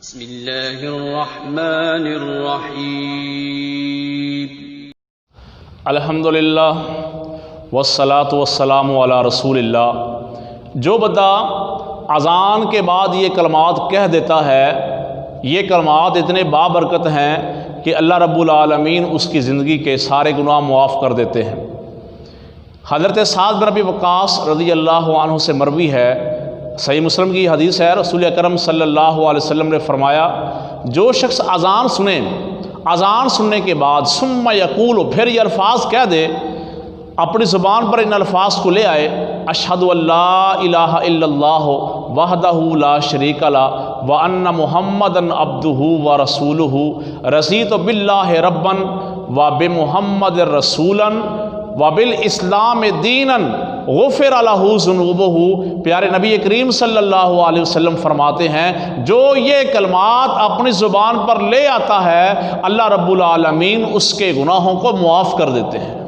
بسم اللہ الرحمن الرحیم الحمدللہ والصلاة والسلام علی رسول اللہ۔ جو بندہ اذان کے بعد یہ کلمات کہہ دیتا ہے، یہ کلمات اتنے بابرکت ہیں کہ اللہ رب العالمین اس کی زندگی کے سارے گناہ معاف کر دیتے ہیں۔ حضرت سعد بن ابی وقاص رضی اللہ عنہ سے مروی ہے، صحیح مسلم کی حدیث ہے، رسول اکرم صلی اللہ علیہ وسلم نے فرمایا، جو شخص اذان سنے، اذان سننے کے بعد ثم یقول، پھر یہ الفاظ کہہ دے، اپنی زبان پر ان الفاظ کو لے آئے، اشہد ان لا الہ الا اللہ وحدہ لا شریک لہ وان محمدا عبدہ ورسولہ رضیت باللہ ربا وبمحمد رسولا وبالاسلام دینا غفر لہ ذنوبہ۔ پیارے نبی کریم صلی اللہ علیہ وسلم فرماتے ہیں، جو یہ کلمات اپنی زبان پر لے آتا ہے، اللہ رب العالمین اس کے گناہوں کو معاف کر دیتے ہیں۔